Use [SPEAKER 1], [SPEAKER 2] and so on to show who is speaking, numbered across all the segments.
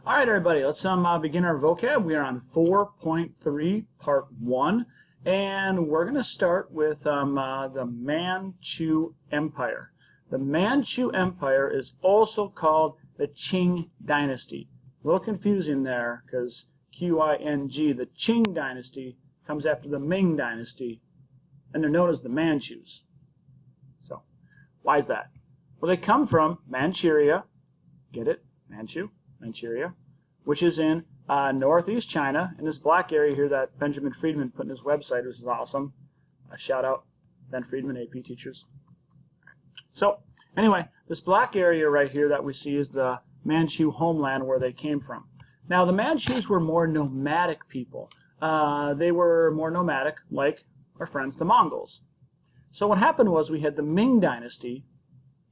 [SPEAKER 1] All right, everybody, let's begin our vocab. We are on 4.3, Part 1, and we're going to start with the Manchu Empire. The Manchu Empire is also called the Qing Dynasty. A little confusing there because Qing, the Qing Dynasty, comes after the Ming Dynasty, and they're known as the Manchus. So, why is that? Well, they come from Manchuria, get it? Manchuria, which is in northeast China, in this black area here that Benjamin Friedman put in his website, which is awesome. Shout out, Ben Friedman, AP teachers. So, anyway, this black area right here that we see is the Manchu homeland where they came from. Now, the Manchus were more nomadic people. They were more nomadic, like our friends, the Mongols. So what happened was we had the Ming Dynasty,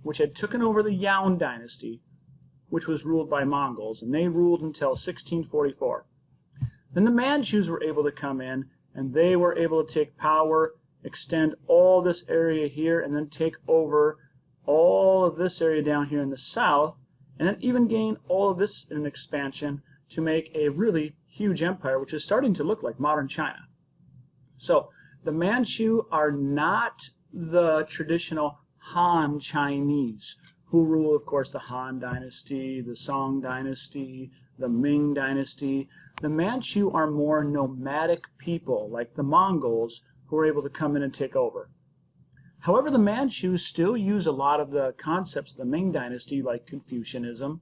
[SPEAKER 1] which had taken over the Yuan Dynasty, which was ruled by Mongols, and they ruled until 1644. Then the Manchus were able to come in, and they were able to take power, extend all this area here, and then take over all of this area down here in the south, and then even gain all of this in an expansion to make a really huge empire, which is starting to look like modern China. So the Manchu are not the traditional Han Chinese, who rule, of course, the Han Dynasty, the Song Dynasty, the Ming Dynasty. The Manchu are more nomadic people, like the Mongols, who are able to come in and take over. However, the Manchus still use a lot of the concepts of the Ming Dynasty, like Confucianism.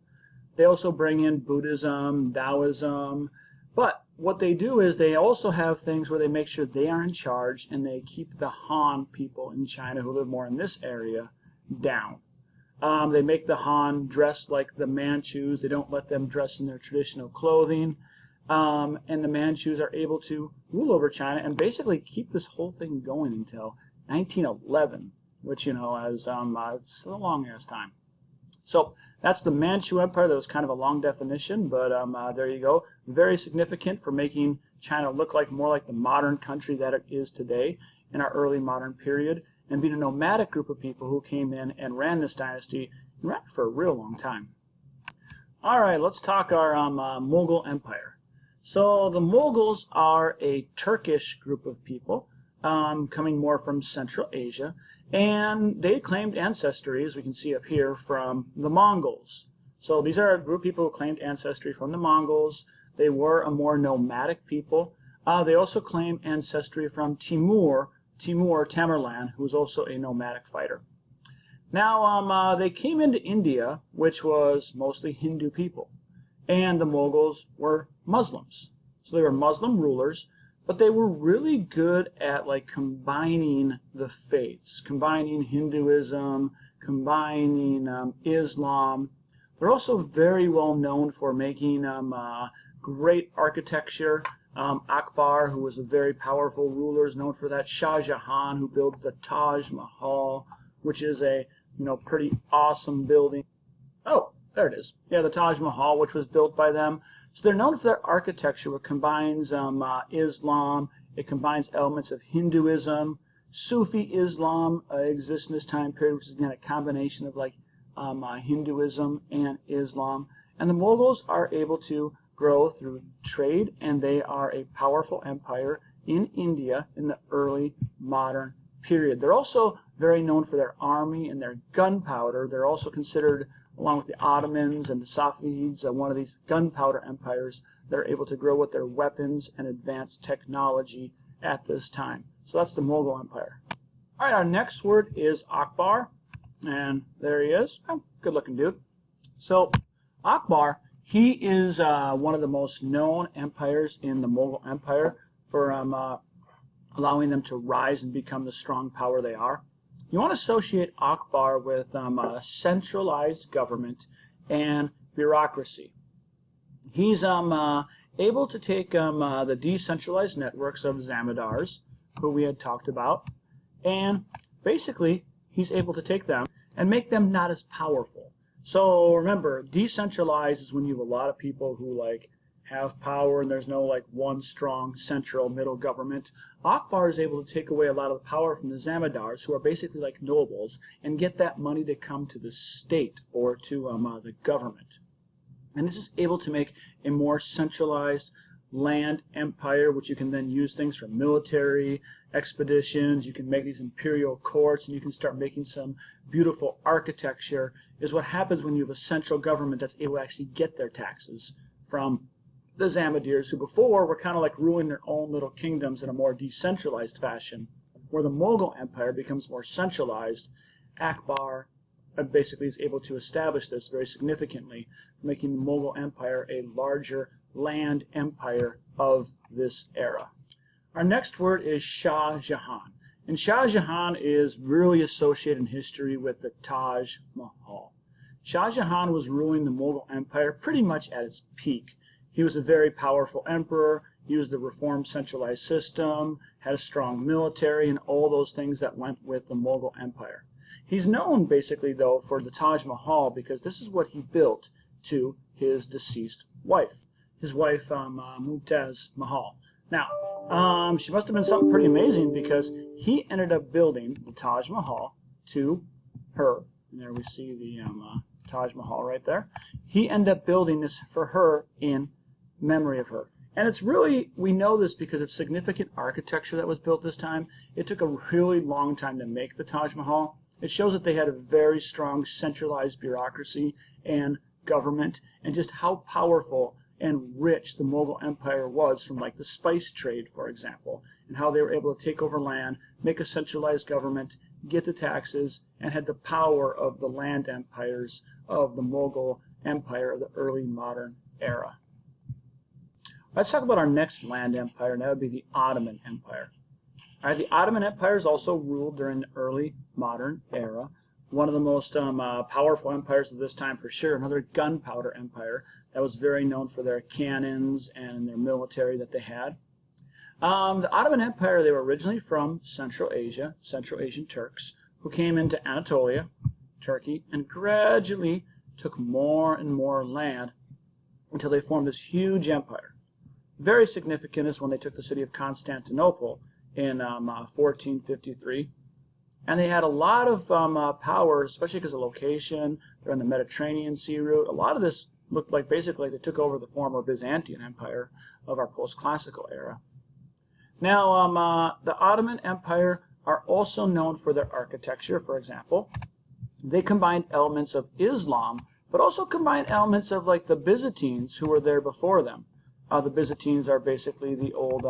[SPEAKER 1] They also bring in Buddhism, Taoism, but what they do is they also have things where they make sure they are in charge and they keep the Han people in China who live more in this area down. They make the Han dress like the Manchus. They don't let them dress in their traditional clothing. And the Manchus are able to rule over China and basically keep this whole thing going until 1911, which, it's a long-ass time. So that's the Manchu Empire. That was kind of a long definition, but there you go. Very significant for making China look more like the modern country that it is today in our early modern period, and being a nomadic group of people who came in and ran this dynasty and ran it for a real long time. All right, let's talk our Mughal Empire. So the Mughals are a Turkish group of people coming more from Central Asia, and they claimed ancestry, as we can see up here, from the Mongols. So these are a group of people who claimed ancestry from the Mongols. They were a more nomadic people. They also claim ancestry from Tamerlan, who was also a nomadic fighter. Now, they came into India, which was mostly Hindu people, and the Mughals were Muslims. So they were Muslim rulers, but they were really good at combining the faiths, combining Hinduism, combining Islam. They're also very well known for making great architecture. Akbar, who was a very powerful ruler, is known for that. Shah Jahan, who builds the Taj Mahal, which is a pretty awesome building. Oh, there it is. Yeah, the Taj Mahal, which was built by them. So they're known for their architecture, which combines Islam. It combines elements of Hinduism. Sufi Islam exists in this time period, which is again a combination of Hinduism and Islam. And the Mughals are able to grow through trade, and they are a powerful empire in India in the early modern period. They're also very known for their army and their gunpowder. They're also considered, along with the Ottomans and the Safavids, one of these gunpowder empires that are able to grow with their weapons and advanced technology at this time. So that's the Mughal Empire. All right, our next word is Akbar, and there he is. Oh, good-looking dude. So Akbar, he is one of the most known empires in the Mughal Empire for allowing them to rise and become the strong power they are. You want to associate Akbar with a centralized government and bureaucracy. He's able to take the decentralized networks of Zamindars, who we had talked about, and basically he's able to take them and make them not as powerful. So remember, decentralized is when you have a lot of people who have power and there's no one strong central middle government. Akbar is able to take away a lot of the power from the Zamindars, who are basically like nobles, and get that money to come to the state or to the government. And this is able to make a more centralized land empire, which you can then use things for military expeditions. You can make these imperial courts, and you can start making some beautiful architecture. Is what happens when you have a central government that's able to actually get their taxes from the Zamadirs, who before were kind of like ruling their own little kingdoms in a more decentralized fashion, where the Mughal Empire becomes more centralized. Akbar basically is able to establish this very significantly, making the Mughal Empire a larger land empire of this era. Our next word is Shah Jahan. And Shah Jahan is really associated in history with the Taj Mahal. Shah Jahan was ruling the Mughal Empire pretty much at its peak. He was a very powerful emperor, used the reformed centralized system, had a strong military, and all those things that went with the Mughal Empire. He's known basically, though, for the Taj Mahal because this is what he built to his deceased wife. His wife, Mumtaz Mahal. Now, she must have been something pretty amazing because he ended up building the Taj Mahal to her. And there we see the Taj Mahal right there. He ended up building this for her in memory of her. And it's really, we know this because it's significant architecture that was built this time. It took a really long time to make the Taj Mahal. It shows that they had a very strong centralized bureaucracy and government, and just how powerful and rich the Mughal Empire was from like the spice trade, for example, and how they were able to take over land, make a centralized government, get the taxes, and had the power of the land empires of the Mughal Empire of the early modern era. Let's talk about our next land empire, and that would be the Ottoman Empire. All right, the Ottoman Empire is also ruled during the early modern era. One of the most powerful empires of this time for sure, another gunpowder empire that was very known for their cannons and their military that they had. The Ottoman Empire, they were originally from Central Asia, Central Asian Turks, who came into Anatolia, Turkey, and gradually took more and more land until they formed this huge empire. Very significant is when they took the city of Constantinople in 1453. And they had a lot of power, especially because of location. They're in the Mediterranean Sea route. A lot of this looked like basically they took over the former Byzantine Empire of our post-classical era. Now, the Ottoman Empire are also known for their architecture, for example. They combined elements of Islam, but also combined elements of like the Byzantines who were there before them. The Byzantines are basically the old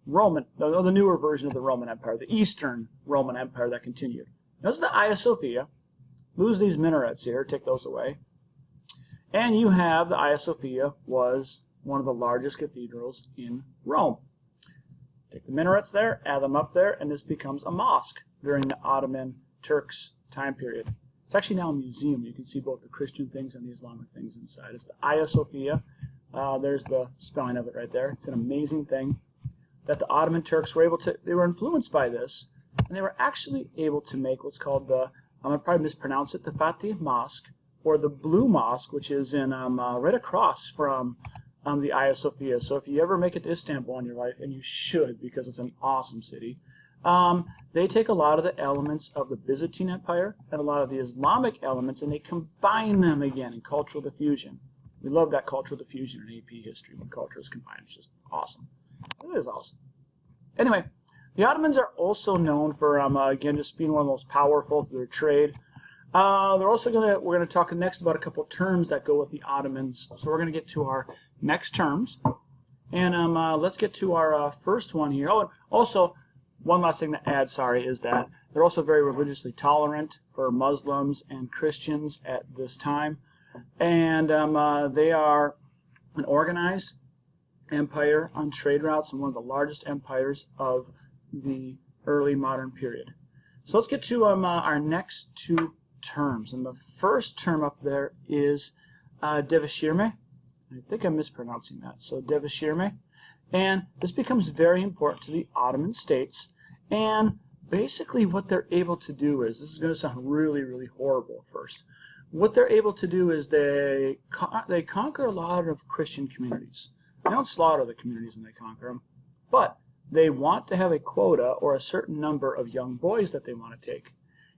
[SPEAKER 1] Roman, the newer version of the Roman Empire, the Eastern Roman Empire that continued. This is the Hagia Sophia. Lose these minarets here, take those away. And you have the Hagia Sophia was one of the largest cathedrals in Rome. Take the minarets there, add them up there, and this becomes a mosque during the Ottoman Turks time period. It's actually now a museum. You can see both the Christian things and the Islamic things inside. It's the Hagia Sophia. There's the spelling of it right there. It's an amazing thing that the Ottoman Turks were able to, they were influenced by this, and they were actually able to make what's called the, I'm going to probably mispronounce it, the Fatih Mosque, or the Blue Mosque, which is in right across from the Hagia Sophia. So if you ever make it to Istanbul in your life, and you should because it's an awesome city, they take a lot of the elements of the Byzantine Empire and a lot of the Islamic elements, and they combine them again in cultural diffusion. We love that cultural diffusion in AP history when culture is combined. It's just awesome. It is awesome. Anyway, the Ottomans are also known for, again, just being one of the most powerful through their trade. They're also we're going to talk next about a couple of terms that go with the Ottomans. So we're going to get to our next terms. And let's get to our first one here. Oh, and also, one last thing to add, is that they're also very religiously tolerant for Muslims and Christians at this time. And they are an organized empire on trade routes and one of the largest empires of the early modern period. So let's get to our next two terms. And the first term up there is devashirme. I think I'm mispronouncing that. So devashirme. And this becomes very important to the Ottoman states. And basically what they're able to do is, this is going to sound really, really horrible at first. What they're able to do is they conquer a lot of Christian communities. They don't slaughter the communities when they conquer them, but they want to have a quota or a certain number of young boys that they want to take.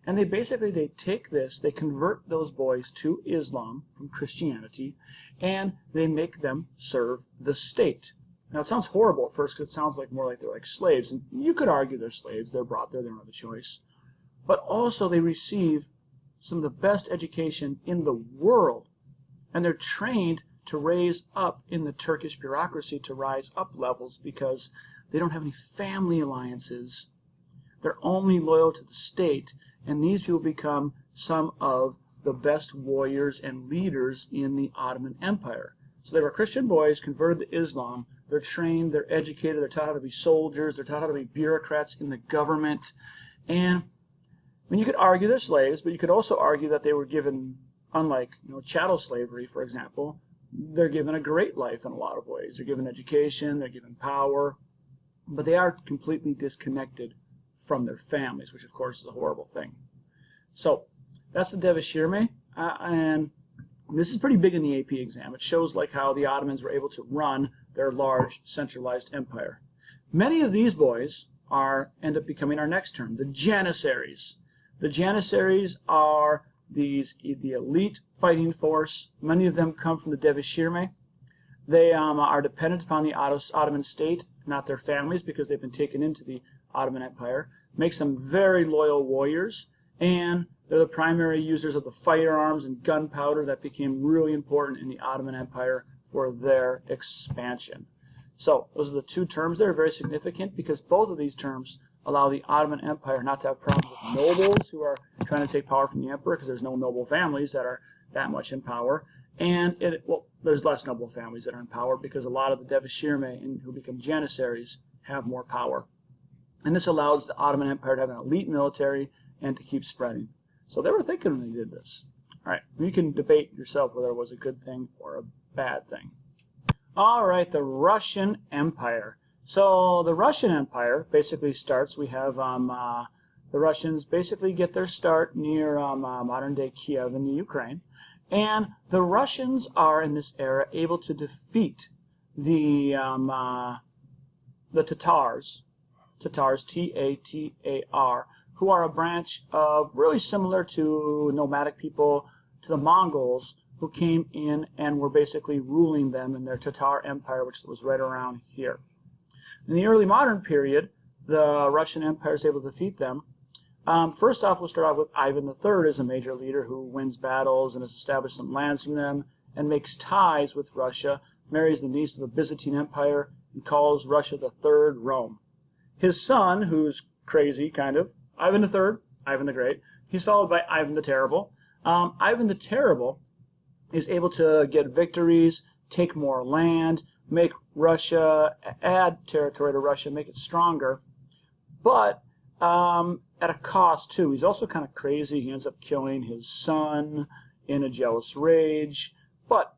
[SPEAKER 1] And they take this, they convert those boys to Islam from Christianity, and they make them serve the state. Now, it sounds horrible at first because it sounds like more like they're like slaves. And you could argue they're slaves. They're brought there. They don't have a choice. But also they receive some of the best education in the world. And they're trained to raise up in the Turkish bureaucracy, to rise up levels, because they don't have any family alliances. They're only loyal to the state. And these people become some of the best warriors and leaders in the Ottoman Empire. So they were Christian boys converted to Islam. They're trained, they're educated, they're taught how to be soldiers, they're taught how to be bureaucrats in the government. And I mean, you could argue they're slaves, but you could also argue that they were given, unlike chattel slavery, for example, they're given a great life in a lot of ways. They're given education, they're given power, but they are completely disconnected from their families, which of course is a horrible thing. So that's the Devashirme, and this is pretty big in the AP exam. It shows like how the Ottomans were able to run their large centralized empire. Many of these boys end up becoming our next term, the Janissaries. The Janissaries are the elite fighting force. Many of them come from the Devashirme. They are dependent upon the Ottoman state, not their families, because they've been taken into the Ottoman Empire. Makes them very loyal warriors, and they're the primary users of the firearms and gunpowder that became really important in the Ottoman Empire for their expansion. So those are the two terms that are very significant, because both of these terms allow the Ottoman Empire not to have problems with nobles who are trying to take power from the emperor, because there's no noble families that are that much in power. And there's less noble families that are in power, because a lot of the Devashirme who become Janissaries have more power. And this allows the Ottoman Empire to have an elite military and to keep spreading. So they were thinking when they did this. All right, you can debate yourself whether it was a good thing or a bad thing. All right, the Russian Empire. So the Russian Empire basically starts, we have the Russians basically get their start near modern-day Kiev in the Ukraine. And the Russians are, in this era, able to defeat the Tatars, T-A-T-A-R, who are a branch of, really similar to nomadic people, to the Mongols, who came in and were basically ruling them in their Tatar Empire, which was right around here. In the early modern period, the Russian Empire is able to defeat them. First off, we'll start off with Ivan III as a major leader who wins battles and has established some lands from them and makes ties with Russia, marries the niece of the Byzantine Empire, and calls Russia the Third Rome. His son, who's crazy, kind of, Ivan III, Ivan the Great, he's followed by Ivan the Terrible. Ivan the Terrible is able to get victories, take more land, make Russia, add territory to Russia, make it stronger, but at a cost too. He's also kind of crazy. He ends up killing his son in a jealous rage, but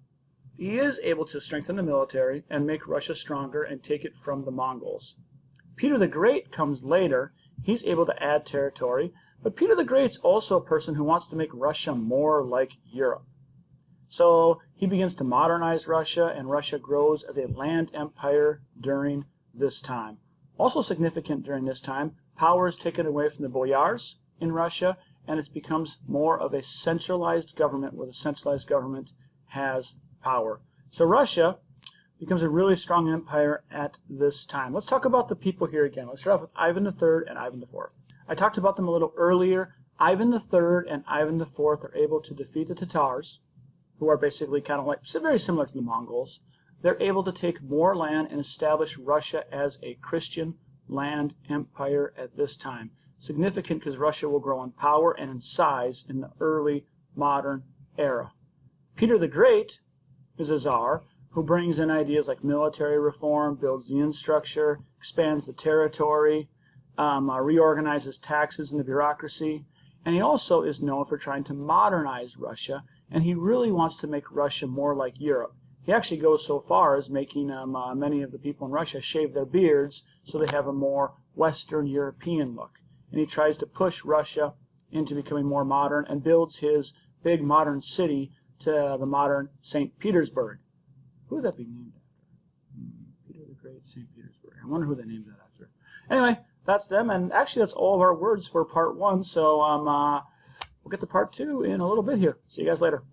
[SPEAKER 1] he is able to strengthen the military and make Russia stronger and take it from the Mongols. Peter the Great comes later. He's able to add territory, but Peter the Great's also a person who wants to make Russia more like Europe. So he begins to modernize Russia, and Russia grows as a land empire during this time. Also significant during this time, power is taken away from the boyars in Russia, and it becomes more of a centralized government, where the centralized government has power. So Russia becomes a really strong empire at this time. Let's talk about the people here again. Let's start off with Ivan III and Ivan IV. I talked about them a little earlier. Ivan III and Ivan IV are able to defeat the Tatars, who are basically kind of like very similar to the Mongols. They're able to take more land and establish Russia as a Christian land empire at this time. Significant because Russia will grow in power and in size in the early modern era. Peter the Great is a czar who brings in ideas like military reform, builds the infrastructure, expands the territory, reorganizes taxes and the bureaucracy, and he also is known for trying to modernize Russia, and he really wants to make Russia more like Europe. He actually goes so far as making many of the people in Russia shave their beards so they have a more Western European look. And he tries to push Russia into becoming more modern and builds his big modern city to the modern St. Petersburg. Who would that be named after? Peter the Great, St. Petersburg. I wonder who they named that after. Anyway, that's them. And actually, that's all of our words for part 1. So we'll get to part 2 in a little bit here. See you guys later.